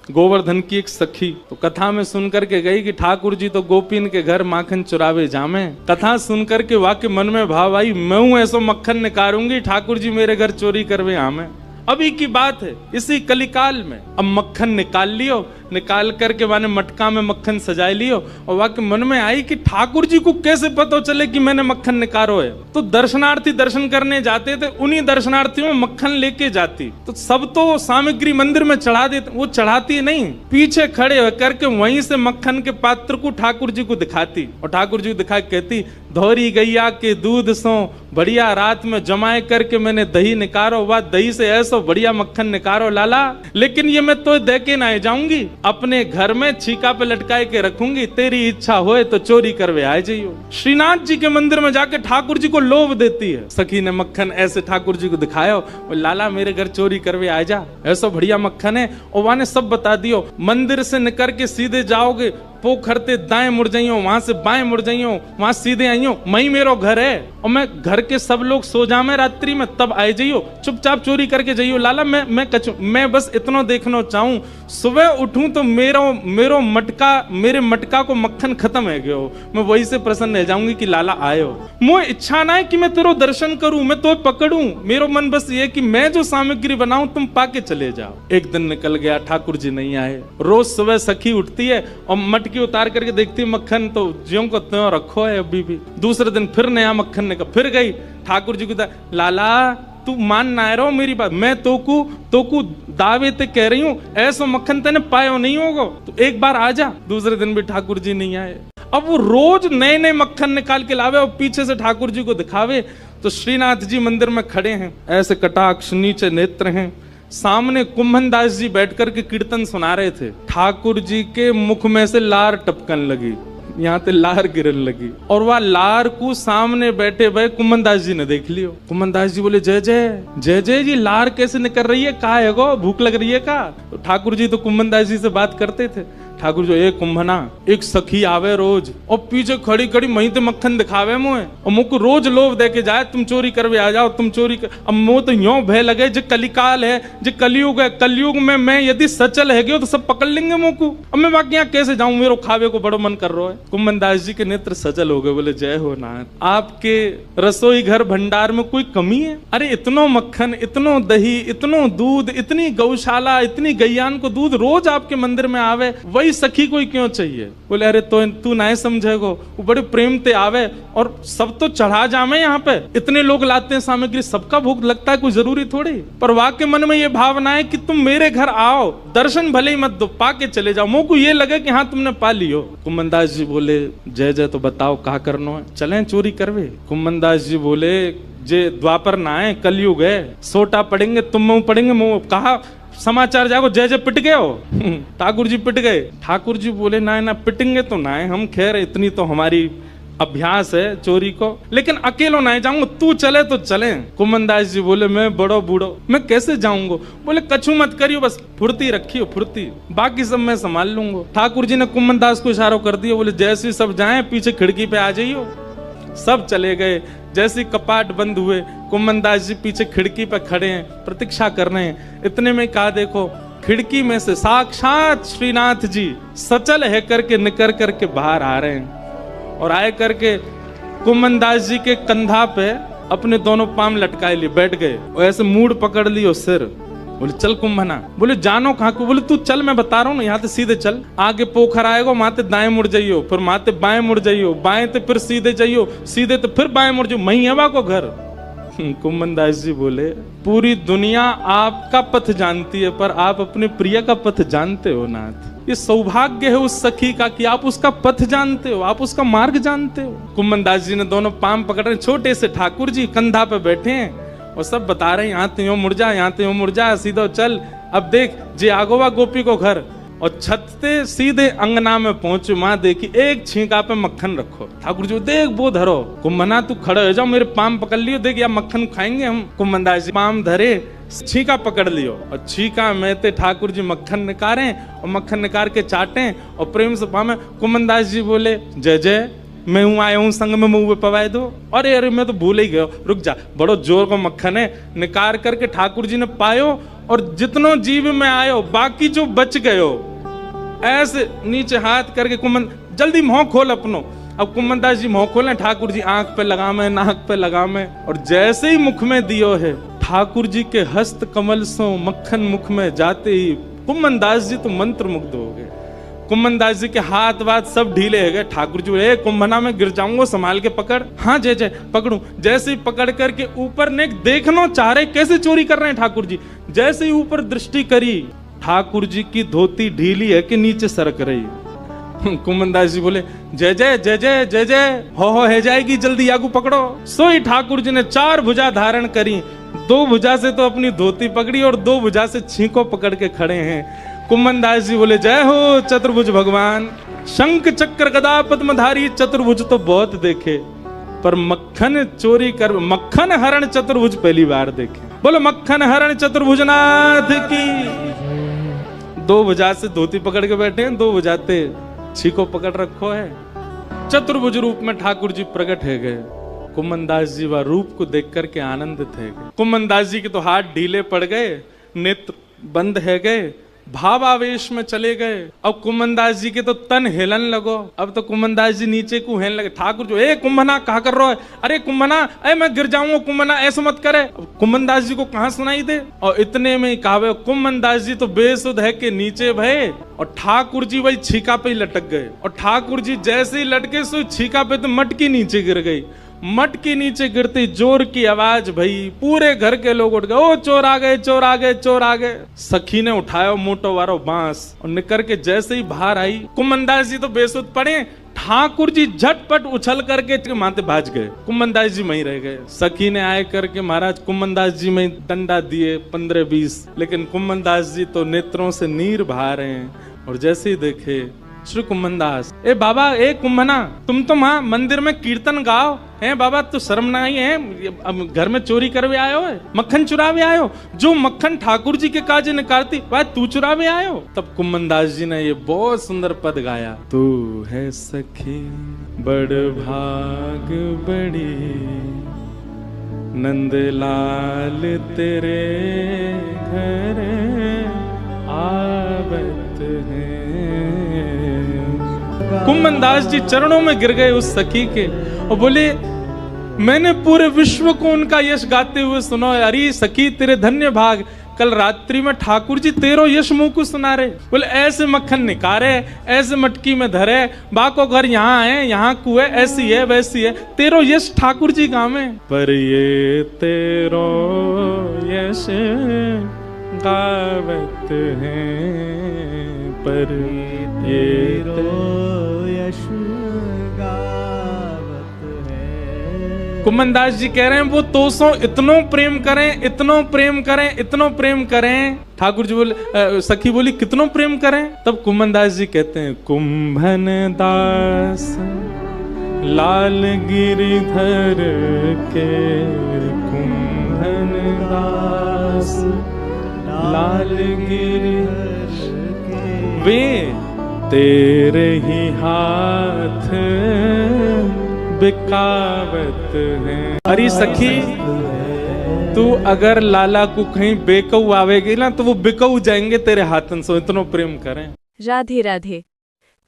गोवर्धन की एक सखी तो कथा में सुन करके गई कि ठाकुर जी तो गोपीन के घर माखन चुरावे जामे। कथा सुन करके वाक्य मन में भाव आई, मैं हूं ऐसो मक्खन निकारूंगी, ठाकुर जी मेरे घर चोरी करवे आमे। अभी की बात है, इसी कलिकाल में। अब मक्खन निकाल लियो, निकाल करके माने मटका में मक्खन सजाए लियो, और वाक्य मन में आई कि ठाकुर जी को कैसे पता चले कि मैंने मक्खन निकालो है। तो दर्शनार्थी दर्शन करने जाते थे, उन्हीं दर्शनार्थियों में मक्खन लेके जाती। तो सब तो सामग्री मंदिर में चढ़ा देते, वो चढ़ाती नहीं, पीछे खड़े होकर के वहीं से मक्खन के पात्र को ठाकुर जी को दिखाती, और ठाकुर जी को दिखा कहती, धोरी गैया के दूध सो बढ़िया रात में जमाए करके मैंने दही निकारो, वह दही से ऐसा बढ़िया मक्खन निकारो लाला, लेकिन ये मैं तो दे के ना जाऊंगी, अपने घर में छीका पे लटकाए के रखूंगी, तेरी इच्छा होए तो चोरी करवे आ जाइयो। श्रीनाथ जी के मंदिर में जाके ठाकुर जी को लोभ देती है। सखी ने मक्खन ऐसे ठाकुर जी को दिखाया, लाला मेरे घर चोरी करवे आ जा, ऐसा बढ़िया मक्खन है। और वहां ने सब बता दियो, मंदिर से निकल के सीधे जाओगे, पोखरते दाएं मुड़ जाइयो, वहां से बाएं मुड़ जाइयो, वहां सीधे आइयो, मई मेरो घर है, और मैं घर के सब लोग सो जामे रात्रि में, तब आए जाइयो, चुपचाप चोरी करके जाइयो। लाला मैं बस इतना देखना चाहूं, सुबह उठूं तो मेरो मटका, मेरे मटका को मक्खन खत्म है गयो, मैं वही से प्रसन्न रह जाऊंगी कि लाला आयो। मुझे इच्छा ना है कि मैं तेरो दर्शन करूं, मैं तो पकड़ूं, मेरो मन बस ये कि मैं जो सामग्री बनाऊं तुम पाके चले जाओ। एक दिन निकल गया, ठाकुर जी नहीं आए। रोज सुबह सखी उठती है और मटकी उतार करके देखती है मक्खन तो ज्यों को त्यों रखो है अभी भी। दूसरे दिन फिर नया मक्खन निकल, फिर गई ठाकुर जी को, लाला तू मान ना रहो मेरी बात, मैं तोकू दावे ते कह रही हूं, ऐसा मक्खन तेने पायो नहीं होगा, तो एक बार आ जा। दूसरे दिन भी ठाकुर जी नहीं आए। अब वो रोज नए नए मक्खन निकाल के लावे और पीछे से ठाकुर जी को दिखावे। तो श्रीनाथ जी मंदिर में खड़े हैं, ऐसे कटाक्ष नीचे नेत्र हैं, सामने कुंभन दास जी बैठकर के कीर्तन सुना रहे थे। ठाकुर जी के मुख में से लार टपकन लगी, यहाँ पे लार गिरन लगी, और वह लार को सामने बैठे भाई कुंभन दास जी ने देख लियो। कुंभन दास जी बोले, जय जय जय जय जी, लार कैसे निकल रही है, कहा है गो, भूख लग रही है का? तो ठाकुर जी तो कुंभन दास जी से बात करते थे। ठाकुर जो एक कुंभना, एक सखी आवे रोज और पीछे खड़ी खड़ी मही ते मक्खन दिखावे मुझे, और मुझको रोज लोभ दे के जाए, तुम चोरी करवे आ जाओ, तुम चोरी कर। अब मुझे तो यूं भय लगे, जो कलिकाल है, जो कलयुग है, कलयुग में मैं यदि सचल है गयो तो सब पकड़ लेंगे मुझको। अब मैं बाकी यहाँ कैसे जाऊं, मेरे खावे को बड़ो मन कर रहा है। कुंभन दास जी के नेत्र सचल हो गए, बोले, जय हो नाथ, आपके रसोई घर भंडार में कोई कमी है? अरे इतनो मक्खन, इतनो दही, इतनो दूध, इतनी गौशाला, इतनी गैयान को दूध रोज आपके मंदिर में आवे, वही सखी कोई क्यों चाहिए? बोले, अरे तो तू ना समझेगो, वो बड़े प्रेम ते आवे और सब तो चढ़ा जामे, यहाँ पे इतने लोग लाते हैं सामग्री, सबका भूख लगता है, कोई जरूरी थोड़ी। पर वाक्य मन में ये भावना है कि तुम मेरे घर आओ, दर्शन भले ही मत दो, पाके चले जाओ, मुझे को ये लगे कि हाँ तुमने पा लियो। कुंभन दास जी बोले, जय जय, तो बताओ कहा करनो है, चलें चोरी करवे? कुंभन दास जी बोले, जे द्वापर ना है, कलयुग है, सोटा पड़ेंगे, तुम मुंह पड़ेंगे, मुंह कहा समाचार जागो, जय जय पिट गए हो? ठाकुर जी पिट गए? ठाकुर जी बोले, ना पिटेंगे तो ना है हम, खैर इतनी तो हमारी अभ्यास है चोरी को, लेकिन अकेलो ना जाऊंगा, तू चले तो चले। कुंभन दास जी बोले, मैं बड़ो बूढ़ो, मैं कैसे जाऊंगा? बोले, कछु मत करियो, बस फुर्ती रखियो, फुर्ती, बाकी सब मैं संभाल लूंगा। ठाकुर जी ने कुंभन दास को इशारा कर दिया, बोले, जैसे सब जाए पीछे खिड़की पे आ जाइयो। सब चले गए। जैसे कपाट बंद हुए, कुंभन दास जी पीछे खिड़की पे खड़े हैं, प्रतीक्षा कर रहे हैं। इतने में कहा, देखो खिड़की में से साक्षात श्रीनाथ जी सचल है करके निकल करके बाहर आ रहे हैं, और आए करके कुंभन दास जी के कंधा पे अपने दोनों पांव लटकाए लिए बैठ गए, और ऐसे मूड पकड़ लियो सिर। बोले, चल कुंभना। बोले, जानो कहाँ को? बोले, तू चल, मैं बता रहा हूँ ना, यहाँ से सीधे चल, आगे पोखर आएगा, माते दाएं मुड़ जाइयो, फिर माते बाएं मुड़ जाइयो, बाएं ते फिर सीधे जाइयो, सीधे तो फिर बाएं मुड़ जाइयो, मही है को घर। कुंभन दास जी बोले, पूरी दुनिया आपका पथ जानती है, पर आप अपने प्रिय का पथ जानते हो नाथ। ये सौभाग्य है उस सखी का कि आप उसका पथ जानते हो, आप उसका मार्ग जानते हो। कुंभन दास जी ने दोनों पांव पकड़ रहे, छोटे से ठाकुर जी कंधा पे बैठे हैं और सब बता रहे हैं, यहाँ तो यूं मुड़ जा, यहाँ तो यूं मुड़ जा, सीधा चल। अब देख, जे आगोवा गोपी को घर, और छत से सीधे अंगना में पहुंचे, माँ देखी एक छींका पे मक्खन रखो। ठाकुर जी, देख वो धरो। कुंभना, तू खड़े हो जाओ, मेरे पाम पकड़ लियो, देख या मक्खन खाएंगे हम। कुंभन दास जी पाम धरे, छीका पकड़ लियो, और छीका में ते ठाकुर जी मक्खन निकारे, और मक्खन निकाल के चाटे और प्रेम से पामे। कुंभन दास जी बोले, जय जय, मैं हूँ आया हूँ संग में मुंह पे पवाए दो। अरे मैं तो भूल ही गयो, रुक जा, बड़ो जोर को मक्खन है। निकाल करके ठाकुर जी ने पायो और जितनो जीव में आयो बाकी जो बच गयो, ऐसे नीचे हाथ करके कुमन जल्दी मुंह खोल अपनो। अब कुमनदास जी मुंह खोले, ठाकुर जी आंख पे लगामे, नाक पे लगामे, और जैसे ही मुख में दियो है, ठाकुर जी के हस्त कमल सो मक्खन मुख में जाते ही कुमनदास जी तो मंत्र मुग्ध हो गए। कुमनदास जी के हाथ वाथ सब ढीले हो गए। ठाकुर जी बोले, कुंभना में गिर जाऊंगा, संभाल के पकड़। हाँ जय जय पकड़ू। जैसे ही पकड़ करके ऊपर ने देखना चाह रहे कैसे चोरी कर रहे हैं ठाकुर जी। जैसे ही ऊपर दृष्टि करी, ठाकुर जी की धोती ढीली है कि नीचे सरक रही। कुमनदास जी बोले, जय जय जय जय जय जय, हो है जाएगी, जल्दी आगू पकड़ो। सोई ठाकुर जी ने 4 भुजा धारण करी, 2 भुजा से तो अपनी धोती पकड़ी और 2 भुजा से छींको पकड़ के खड़े हैं। कुमनदास जी बोले, जय हो चतुर्भुज भगवान। शंख चक्र गदा पद्मधारी चतुर्भुज तो बहुत देखे, पर मक्खन चोरी कर, मक्खन हरण चतुर्भुज पहली बार देखे। बोलो मक्खन हरण चतुर्भुजनाथ की। 2 भुजा से धोती पकड़ के बैठे हैं, 2 भुजाते छीको पकड़ रखो है। चतुर्भुज रूप में ठाकुर जी प्रकट है गए। कुमनदास जी वह रूप को देख करके आनंदित है गए। कुमनदास जी के तो हाथ ढीले पड़ गए, नेत्र बंद है गए, भावावेश में चले गए। अब कुमनदास जी के तो तन हिलन लगो। अब तो कुमनदास जी नीचे को हेलने लगे। ठाकुर जो, ए कुंभना कहा कर रहा है? अरे कुंभना, अरे मैं गिर जाऊंगा कुंभना, ऐसा मत करे। कुमनदास जी को कहां सुनाई दे, और इतने में ही कहावे कुमनदास जी तो बेसुध है के नीचे भये, और ठाकुर जी वही छीका पे ही लटक गए। और ठाकुर जी जैसे ही लटके सो छीका पे तो मटकी नीचे गिर गई। मटकी नीचे गिरती जोर की आवाज भई, पूरे घर के लोग उठ गए, ओ चोर आ गए, चोर आ गए, चोर आ गए। सखी ने उठाया मोटो वारो बांस और निकर के जैसे ही बाहर आई, कुमनदास जी तो बेसुध पड़े। ठाकुर जी झटपट उछल करके माथे भाज गए, कुमनदास जी वहीं रह गए। सखी ने आए करके महाराज कुमनदास जी में डंडा दिए 15-20, लेकिन कुमनदास जी तो नेत्रों से नीर बहा रहे हैं। और जैसे ही देखे श्री कुमनदास, ए बाबा, ए कुंभना, तुम तो वहां मंदिर में कीर्तन गाओ है बाबा, तो शर्म नहीं है? अब घर में चोरी करवे आयो है, मक्खन चुरावे आयो, जो मक्खन ठाकुर जी के काजे निकालती वह तू चुरावे आयो। तब कुमनदास जी ने ये बहुत सुंदर पद गाया, तू है सखी बड़ भाग बड़ी, नंदलाल तेरे घर आवत है। कुमनदास जी चरणों में गिर गए उस सखी के और बोले, मैंने पूरे विश्व को उनका यश गाते हुए सुना। अरे सखी तेरे धन्य भाग, कल रात्रि में ठाकुर जी तेरो यश मुंह को सुना रहे। बोले ऐसे मक्खन निकारे, ऐसे मटकी में धरे, बाको घर यहाँ है, यहाँ कुएं, ऐसी है वैसी है, तेरो यश ठाकुर जी गावे। पर ये तेरो यश गावत है, पर ये तेरो यश गावत है। कुमनदास जी कह रहे हैं वो तो सो इतनो प्रेम करें, इतनो प्रेम करें, इतनो प्रेम करें। ठाकुर जी बोले, सखी बोली कितनो प्रेम करें? तब कुमनदास जी कहते हैं, कुंभन दास लाल गिरिधर के, कुंभन दास लाल गिरिधर के, वे तेरे ही हाथ बिकावत है। अरे सखी, तू अगर लाला को कहीं बेकऊ आवेगी ना तो वो बिकऊ जाएंगे तेरे हाथन से, इतना प्रेम करें। राधे राधे।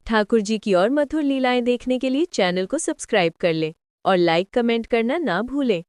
ठाकुर जी की और मधुर लीलाएं देखने के लिए चैनल को सब्सक्राइब कर लें और लाइक कमेंट करना ना भूलें।